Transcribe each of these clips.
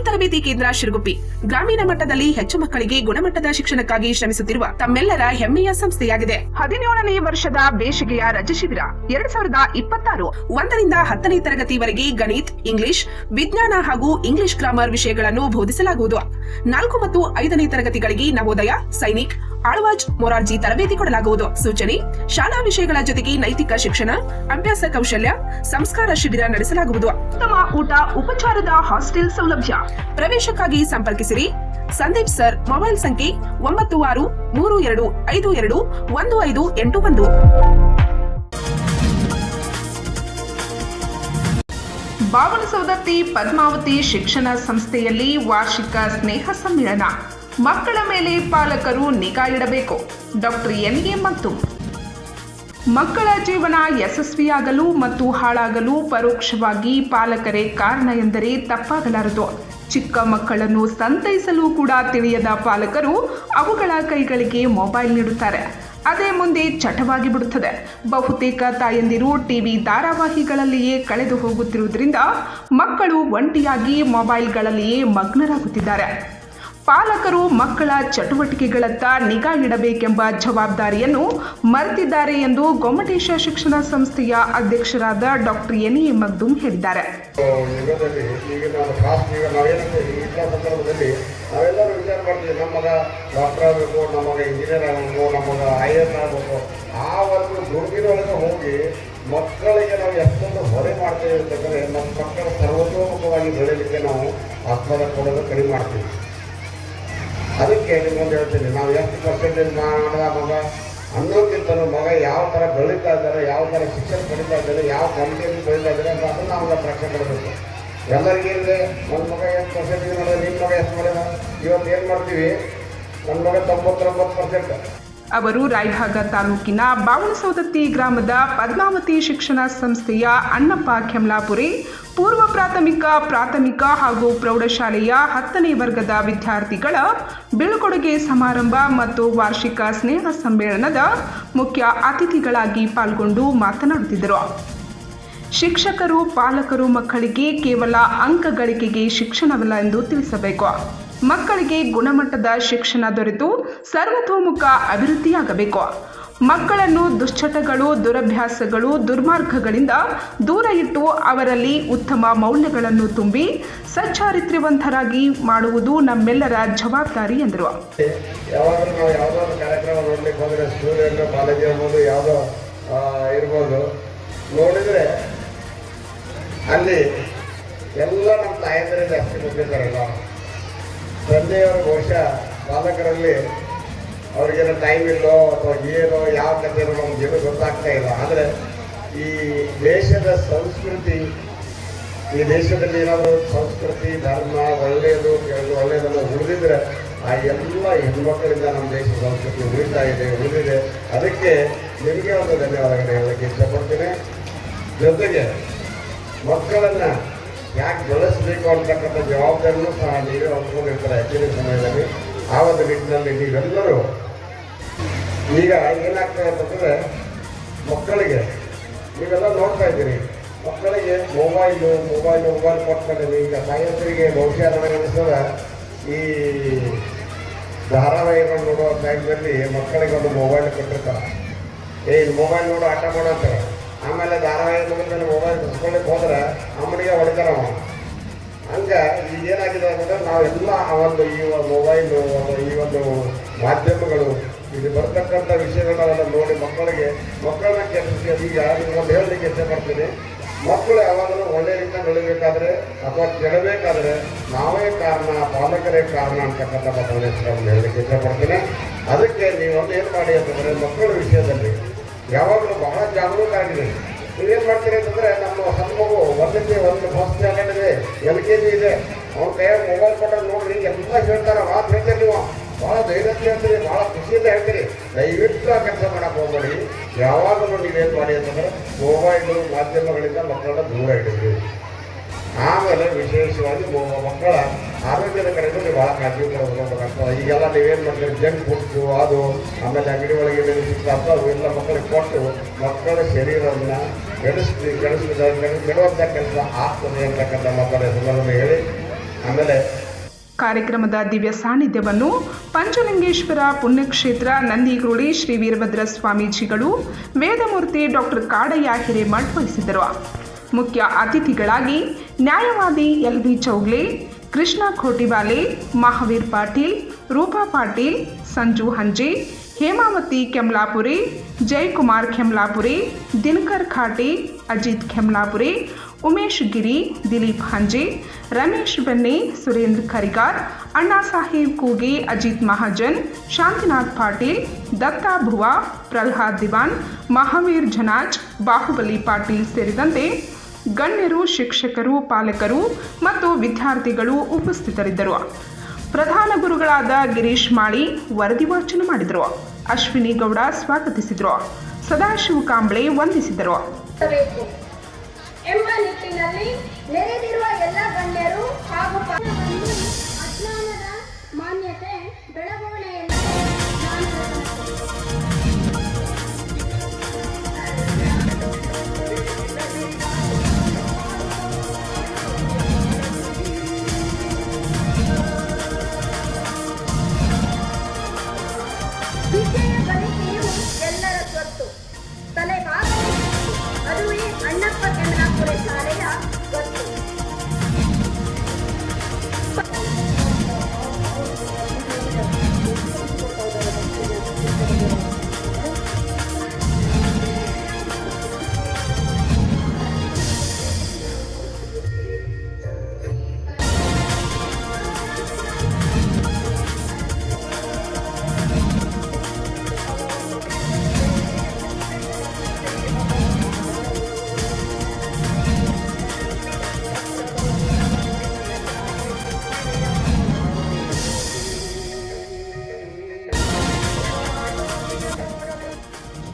ತರಬೇತಿ ಕೇಂದ್ರ ಶಿರಗುಪ್ಪಿ ಗ್ರಾಮೀಣ ಮಟ್ಟದಲ್ಲಿ ಹೆಚ್ಚು ಮಕ್ಕಳಿಗೆ ಗುಣಮಟ್ಟದ ಶಿಕ್ಷಣಕ್ಕಾಗಿ ಶ್ರಮಿಸುತ್ತಿರುವ ತಮ್ಮೆಲ್ಲರ ಹೆಮ್ಮೆಯ ಸಂಸ್ಥೆಯಾಗಿದೆ. 17ನೇ ವರ್ಷದ ಬೇಸಿಗೆಯ ರಜೆ ಶಿಬಿರ 2026 1ರಿಂದ 10ನೇ ತರಗತಿವರೆಗೆ ಗಣಿತ, ಇಂಗ್ಲಿಷ್, ವಿಜ್ಞಾನ ಹಾಗೂ ಇಂಗ್ಲಿಷ್ ಗ್ರಾಮರ್ ವಿಷಯಗಳನ್ನು ಬೋಧಿಸಲಾಗುವುದು. 4 ಮತ್ತು 5ನೇ ತರಗತಿಗಳಿಗೆ ನವೋದಯ, ಸೈನಿಕ್, ಆಳ್ವಾಜ್, ಮೊರಾರ್ಜಿ ತರಬೇತಿ ಕೊಡಲಾಗುವುದು. ಸೂಚನೆ: ಶಾಲಾ ವಿಷಯಗಳ ಜೊತೆಗೆ ನೈತಿಕ ಶಿಕ್ಷಣ, ಅಭ್ಯಾಸ ಕೌಶಲ್ಯ, ಸಂಸ್ಕಾರ ಶಿಬಿರ ನಡೆಸಲಾಗುವುದು. ಉತ್ತಮ ಊಟ, ಉಪಚಾರದ ಹಾಸ್ಟೆಲ್ ಸೌಲಭ್ಯ. ಪ್ರವೇಶಕ್ಕಾಗಿ ಸಂಪರ್ಕಿಸಿರಿ. ಸಂದೀಪ್ ಸರ್. ಮೊಬೈಲ್ ಸಂಖ್ಯೆ 9632521581. ಬಾವನಸೌದತ್ತಿ ಪದ್ಮಾವತಿ ಶಿಕ್ಷಣ ಸಂಸ್ಥೆಯಲ್ಲಿ ವಾರ್ಷಿಕ ಸ್ನೇಹ ಸಮ್ಮೇಳನ. ಮಕ್ಕಳ ಮೇಲೆ ಪಾಲಕರು ನಿಗಾ ಇಡಬೇಕು. ಡಾಕ್ಟರ್ ಎನ್.ಎ. ಮಕ್ತುಮ್. ಮಕ್ಕಳ ಜೀವನ ಯಶಸ್ವಿಯಾಗಲು ಮತ್ತು ಹಾಳಾಗಲು ಪರೋಕ್ಷವಾಗಿ ಪಾಲಕರೇ ಕಾರಣ ಎಂದರೆ ತಪ್ಪಾಗಲಾರದು. ಚಿಕ್ಕ ಮಕ್ಕಳನ್ನು ಸಂತೈಸಲು ಕೂಡ ತಿಳಿಯದ ಪಾಲಕರು ಅವುಗಳ ಕೈಗಳಿಗೆ ಮೊಬೈಲ್ ನೀಡುತ್ತಾರೆ. ಅದೇ ಮುಂದೆ ಚಟವಾಗಿ ಬಿಡುತ್ತದೆ. ಬಹುತೇಕ ತಾಯಂದಿರು ಟಿವಿ ಧಾರಾವಾಹಿಗಳಲ್ಲಿಯೇ ಕಳೆದು ಹೋಗುತ್ತಿರುವುದರಿಂದ ಮಕ್ಕಳು ಒಂಟಿಯಾಗಿ ಮೊಬೈಲ್ಗಳಲ್ಲಿಯೇ ಮಗ್ನರಾಗುತ್ತಿದ್ದಾರೆ. ಪಾಲಕರು ಮಕ್ಕಳ ಚಟುವಟಿಕೆಗಳತ್ತ ನಿಗಾ ಇಡಬೇಕೆಂಬ ಜವಾಬ್ದಾರಿಯನ್ನು ಮರೆತಿದ್ದಾರೆ ಎಂದು ಗೊಮ್ಮಟೇಶ ಶಿಕ್ಷಣ ಸಂಸ್ಥೆಯ ಅಧ್ಯಕ್ಷರಾದ ಡಾಕ್ಟರ್ ಎನ್.ಎ. ಮಕ್ದುಮ್ ಹೇಳಿದ್ದಾರೆ. ನಾವೆಲ್ಲರೂ ವಿಚಾರ ಮಾಡ್ತೀವಿ, ನಮ್ಮ ಮಗ ಡಾಕ್ಟರ್ ಆಗಬೇಕು, ನಮ್ಮ ಮಗ ಇಂಜಿನಿಯರ್ ಆಗಬೇಕು, ನಮ್ಮ ಮಗ IAS ಆಗಬೇಕು. ಆ ಒಂದು ದುರ್ಗಿನೊಳಗೆ ಹೋಗಿ ಮಕ್ಕಳಿಗೆ ನಾವು ಎಷ್ಟೊಂದು ಹೊರೆ ಮಾಡ್ತೇವೆ ಅಂತಂದರೆ ನಮ್ಮ ಮಕ್ಕಳ ಸರ್ವತೋಮುಖವಾಗಿ ಬೆಳೀಲಿಕ್ಕೆ ನಾವು ಆಸ್ಪದ ಕೊಡೋದು ಕಡಿಮೆ ಮಾಡ್ತೀವಿ. ಅದಕ್ಕೆ ನಿಮ್ಮೊಂದು ಹೇಳ್ತೀನಿ, ನಾವು ಎಷ್ಟು ಪರ್ಸೆಂಟೇಜ್ ಮಾಡಿದ ಮಗ ಅನ್ನೋಕ್ಕಿಂತ ಮಗ ಯಾವ ಥರ ಬೆಳೀತಾ ಇದ್ದಾರೆ, ಯಾವ ಥರ ಶಿಕ್ಷಣ ಪಡಿತಾ ಇದ್ದಾರೆ, ಯಾವ ಕಂಪ್ನಿಯಲ್ಲಿ ಬೆಳೀತಾ ಇದ್ದಾರೆ ಅಂತ ಅದನ್ನು ನಾವು ಪ್ರಶ್ನೆ ಮಾಡಬೇಕು. ಎಲ್ಲರಿಗೇನಿದೆ, ನನ್ನ ಮಗ ಎಷ್ಟು ಪರ್ಸೆಂಟೇಜ್ ಮಾಡಿದ, ನಿಮ್ಮ ಮಗ ಎಷ್ಟು ಮಾಡಿದ. ಇವತ್ತು ಏನು ಮಾಡ್ತೀವಿ, ನನ್ನ ಮಗ 99%. ಅವರು ರಾಯಭಾಗ ತಾಲೂಕಿನ ಬಾವನಸೌದತ್ತಿ ಗ್ರಾಮದ ಪದ್ಮಾವತಿ ಶಿಕ್ಷಣ ಸಂಸ್ಥೆಯ ಅಣ್ಣಪ್ಪ ಕೆಮ್ಲಾಪುರಿ ಪೂರ್ವ ಪ್ರಾಥಮಿಕ ಹಾಗೂ ಪ್ರೌಢಶಾಲೆಯ 10ನೇ ವರ್ಗದ ವಿದ್ಯಾರ್ಥಿಗಳ ಬೀಳ್ಕೊಡುಗೆ ಸಮಾರಂಭ ಮತ್ತು ವಾರ್ಷಿಕ ಸ್ನೇಹ ಸಮ್ಮೇಳನದ ಮುಖ್ಯ ಅತಿಥಿಗಳಾಗಿ ಪಾಲ್ಗೊಂಡು ಮಾತನಾಡುತ್ತಿದ್ದರು. ಶಿಕ್ಷಕರು, ಪಾಲಕರು ಮಕ್ಕಳಿಗೆ ಕೇವಲ ಅಂಕ ಗಳಿಕೆಗೆ ಶಿಕ್ಷಣವಿಲ್ಲ ಎಂದು ತಿಳಿಸಬೇಕು. ಮಕ್ಕಳಿಗೆ ಗುಣಮಟ್ಟದ ಶಿಕ್ಷಣ ದೊರೆತು ಸರ್ವತೋಮುಖ ಅಭಿವೃದ್ಧಿಯಾಗಬೇಕು. ಮಕ್ಕಳನ್ನು ದುಶ್ಚಟಗಳು, ದುರಭ್ಯಾಸಗಳು, ದುರ್ಮಾರ್ಗಗಳಿಂದ ದೂರ ಇಟ್ಟು ಅವರಲ್ಲಿ ಉತ್ತಮ ಮೌಲ್ಯಗಳನ್ನು ತುಂಬಿ ಸಚ್ಚಾರಿತ್ರ್ಯವಂತರಾಗಿ ಮಾಡುವುದು ನಮ್ಮೆಲ್ಲರ ಜವಾಬ್ದಾರಿ ಎಂದರು. ಯಾವಾಗಲೂ ನಾವು ಯಾವುದೋ ಒಂದು ಕಾರ್ಯಕ್ರಮ ನೋಡ್ಲಿಕ್ಕೆ ಹೋದರೆ, ಸ್ಕೂಲ್ ಕಾಲೇಜ್ ಇರ್ಬೋದು, ಯಾವುದೋ ಇರ್ಬೋದು, ನೋಡಿದರೆ ಅಲ್ಲಿ ಎಲ್ಲ ನಮ್ಮ ತಾಯಂದಿರೇ ಜಾಸ್ತಿ ಬಂದಿದ್ದಾರಲ್ಲ. ತಂದೆಯವರು ಬಹುಶಃ ಪಾಲಕರಲ್ಲಿ ಅವ್ರಿಗೇನೋ ಟೈಮ್ ಇಲ್ಲೋ ಅಥವಾ ಏನೋ ಯಾವ ಕಥೆನೋ ನಮಗೇನು ಗೊತ್ತಾಗ್ತಾ ಇಲ್ಲ. ಆದರೆ ಈ ದೇಶದ ಸಂಸ್ಕೃತಿ, ಈ ದೇಶದಲ್ಲಿ ಏನಾದರೂ ಸಂಸ್ಕೃತಿ, ಧರ್ಮ ಒಳ್ಳೆಯದು ಒಳ್ಳೆಯದನ್ನು ಉಳಿದಿದ್ರೆ ಆ ಎಲ್ಲ ಹೆಣ್ಮಕ್ಕಳಿಂದ ನಮ್ಮ ದೇಶದ ಸಂಸ್ಕೃತಿ ಉಳಿದಿದೆ. ಅದಕ್ಕೆ ನಿಮಗೆ ಒಂದು ಧನ್ಯವಾದಗಳು ಹೇಳೋಕ್ಕೆ ಇಷ್ಟಪಡ್ತೀನಿ. ಜೊತೆಗೆ ಮಕ್ಕಳನ್ನು ಯಾಕೆ ಬೆಳೆಸಬೇಕು ಅಂತಕ್ಕಂಥ ಜವಾಬ್ದಾರಿನೂ ಸಹ ನೀವೇ ಹೊತ್ಕೊಂಡಿರ್ತಾರೆ. ಹೆಚ್ಚಿನ ಸಮಯದಲ್ಲಿ ಆ ಒಂದು ನಿಟ್ಟಿನಲ್ಲಿ ನೀವೆಲ್ಲರೂ ಈಗ ಏನಾಗ್ತದೆ ಅಂತಂದರೆ, ಮಕ್ಕಳಿಗೆ ನೀವೆಲ್ಲ ನೋಡ್ತಾ ಇದ್ದೀರಿ, ಮಕ್ಕಳಿಗೆ ಮೊಬೈಲ್ ಕೊಟ್ಕೊಂಡಿದ್ದೀವಿ. ಈಗ ತಾಯಂದಿರಿಗೆ ಬಹುಶಃ ನನಗೆ ಅನಿಸ್ತದೆ, ಈ ಧಾರಾವಾಹಿಗಳು ನೋಡುವ ಟೈಮ್ನಲ್ಲಿ ಮಕ್ಕಳಿಗೆ ಒಂದು ಮೊಬೈಲ್ ಕೊಟ್ಟಿರ್ತಾರೆ. ಇದು ಮೊಬೈಲ್ ನೋಡು, ಆಟ ಮಾಡೋ ಅಂತಾರೆ. ಆಮೇಲೆ ಧಾರಾವಾಹಿ ಮುಗಿದ್ಮೇಲೆ ಮೊಬೈಲ್ ತರಿಸ್ಕೊಳ್ಳಿಕ್ಕೆ ಹೋದ್ರೆ ಅಮ್ಮನಿಗೆ ಹೊಡಿತಾರೆ ಅವ. ಹಂಗೆ ಈಗೇನಾಗಿದೆ ಅಂದರೆ ನಾವೆಲ್ಲ ಆ ಒಂದು ಈ ಮೊಬೈಲು ಅಥವಾ ಈ ಒಂದು ಮಾಧ್ಯಮಗಳು ಇದು ಬರ್ತಕ್ಕಂಥ ವಿಷಯಗಳನ್ನೆಲ್ಲ ನೋಡಿ ಮಕ್ಕಳನ್ನ ಕೆಡಿಸಿ. ಈಗ ನಿಮ್ಗೊಂದು ಹೇಳಲಿಕ್ಕೆ ಇಷ್ಟಪಡ್ತೀನಿ, ಮಕ್ಕಳು ಯಾವಾಗಲೂ ಒಳ್ಳೆಯ ರೀತಿಯಲ್ಲಿ ಬೆಳಿಬೇಕಾದ್ರೆ ಅಥವಾ ಕೆಡಬೇಕಾದ್ರೆ ನಾವೇ ಕಾರಣ, ಪಾಲಕರೇ ಕಾರಣ ಅಂತಕ್ಕಂಥ ಮಾತನ್ನು ಹೇಳಲಿಕ್ಕೆ ಇಷ್ಟಪಡ್ತೀನಿ. ಅದಕ್ಕೆ ನೀವೊಂದು ಏನು ಮಾಡಿ ಅಂತಂದರೆ, ಮಕ್ಕಳ ವಿಷಯದಲ್ಲಿ ಯಾವಾಗಲೂ ಬಹಳ ಜಾಗರೂಕ ಆಗಿದೆ. ನೀವೇನು ಮಾಡ್ತೀರಿ ಅಂತಂದರೆ, ನಮ್ಮ ಸಣ್ಣ ಮಗು ಒಂದು ಫಸ್ಟ್ ಸ್ಟ್ಯಾಂಡರ್ಡ್ ಇದೆ, LKG ಇದೆ, ಅವ್ನ ಕೈಯಾಗ ಮೊಬೈಲ್ ಕೊಟ್ಟಾಗ ನೋಡ್ರಿ ಎಲ್ಲ ಹೇಳ್ತಾರೆ, ಮಾತು ಹೇಳ್ತೀರಿ, ನೀವು ಭಾಳ ಧೈರ್ಯ ಹೇಳ್ತೀರಿ, ಭಾಳ ಖುಷಿಯಿಂದ ಹೇಳ್ತೀರಿ. ದಯವಿಟ್ಟು ಆ ಕೆಲಸ ಮಾಡೋಕ್ಕೆ ಹೋಗಬೇಡಿ. ಯಾವಾಗಲೂ ನೀವೇನು ಮಾಡಿ ಅಂತಂದರೆ, ಮೊಬೈಲು ಮಾಧ್ಯಮಗಳಿಂದ ಮಕ್ಕಳನ್ನ ದೂರ ಇಟ್ಟಿದ್ರಿ. ಆಮೇಲೆ ವಿಶೇಷವಾಗಿ ಮಕ್ಕಳ ಆರೋಗ್ಯದ ಕಡೆಗೂ ನೀವು ಭಾಳ ಕಾಳಜಿ ತಗೋಬೇಕಾಗ್ತದೆ. ಈಗೆಲ್ಲ ನೀವೇನು ಮಾಡ್ತೀರಿ, ಜಂಕ್ ಫುಡ್ಸು ಅದು ಆಮೇಲೆ ಅಂಗಡಿ ಒಳಗೆ ಏನೇನು ಸಿಗ್ತಾವೆ ಅವೆಲ್ಲ ಮಕ್ಕಳಿಗೆ ಕೊಟ್ಟು ಮಕ್ಕಳ ಶರೀರವನ್ನು ಕೆಡುವಂಥ ಕೆಲಸ ಆಗ್ತದೆ ಅಂತಕ್ಕಂಥ ಮಕ್ಕಳ ಹೆಸರನ್ನು ಹೇಳಿ, ಆಮೇಲೆ ಕಾರ್ಯಕ್ರಮದ ದಿವ್ಯ ಸಾನ್ನಿಧ್ಯವನ್ನು ಪಂಚಲಿಂಗೇಶ್ವರ ಪುಣ್ಯಕ್ಷೇತ್ರ ನಂದಿಗುರುಳಿ ಶ್ರೀ ವೀರಭದ್ರ ಸ್ವಾಮೀಜಿಗಳು, ವೇದಮೂರ್ತಿ ಡಾಕ್ಟರ್ ಕಾಡಯ್ಯ ಹಿರೇಮಠ್ ವಹಿಸಿದ್ದರು. ಮುಖ್ಯ ಅತಿಥಿಗಳಾಗಿ ನ್ಯಾಯವಾದಿ LV ಚೌಗ್ಲೆ, ಕೃಷ್ಣ ಖೋಟಿವಾಲೆ, ಮಹಾವೀರ್ ಪಾಟೀಲ್, ರೂಪಾ ಪಾಟೀಲ್, ಸಂಜು ಹಂಜೆ, ಹೇಮಾವತಿ ಕೆಮ್ಲಾಪುರಿ, ಜಯಕುಮಾರ್ ಖೆಮ್ಲಾಪುರಿ, ದಿನಕರ್ ಖಾಟೆ, ಅಜಿತ್ ಖೆಮ್ಲಾಪುರಿ, ಉಮೇಶ್ ಗಿರಿ, ದಿಲೀಪ್ ಹಂಜೆ, ರಮೇಶ್ ಬೆನ್ನೆ, ಸುರೇಂದ್ರ ಖರಿಗಾರ್, ಅಣ್ಣಾ ಸಾಹೇಬ್ ಕೂಗೆ, ಅಜಿತ್ ಮಹಾಜನ್, ಶಾಂತಿನಾಥ್ ಪಾಟೀಲ್, ದತ್ತಾ ಭುವಾ, ಪ್ರಹ್ಲಾದ್ ದಿವಾನ್, ಮಹಾವೀರ್ ಝನಾಜ್, ಬಾಹುಬಲಿ ಪಾಟೀಲ್ ಸೇರಿದಂತೆ ಗಣ್ಯರು, ಶಿಕ್ಷಕರು, ಪಾಲಕರು ಮತ್ತು ವಿದ್ಯಾರ್ಥಿಗಳು ಉಪಸ್ಥಿತರಿದ್ದರು. ಪ್ರಧಾನ ಗುರುಗಳಾದ ಗಿರೀಶ್ ಮಾಳಿ ವರದಿ ವಾಚನ ಮಾಡಿದರು. ಅಶ್ವಿನಿ ಗೌಡ ಸ್ವಾಗತಿಸಿದರು. ಸದಾಶಿವ ಕಾಂಬ್ಳೆ ವಂದಿಸಿದರು. ಎಂಬ ನಿಟ್ಟಿನಲ್ಲಿ ನೆರೆದಿರುವ ಎಲ್ಲ ಗಣ್ಯರು ಹಾಗೂ ಅಜ್ಞಾನದ ಮಾನ್ಯತೆ ಬೆಳವಣಿಗೆ ವಿದ್ಯೆಯ ಗಳಿಕೆಯು ಎಲ್ಲರ ಸ್ವತ್ತು. ತಲೆಗಾಗಲಿ ಅದುವೇ ಅಣ್ಣಪ್ಪ ಕೆಮ್ಲಾಪುರಿ ಶಾಲೆಯ ಸ್ವತ್ತು.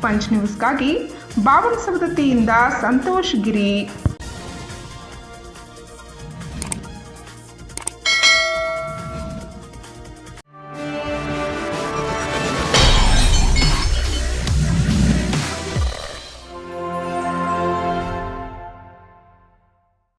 ಪಂಚ್ ನ್ಯೂಸ್ಗಾಗಿ ಬಾವನಸವದತ್ತಿಯಿಂದ ಸಂತೋಷ್ ಗಿರಿ.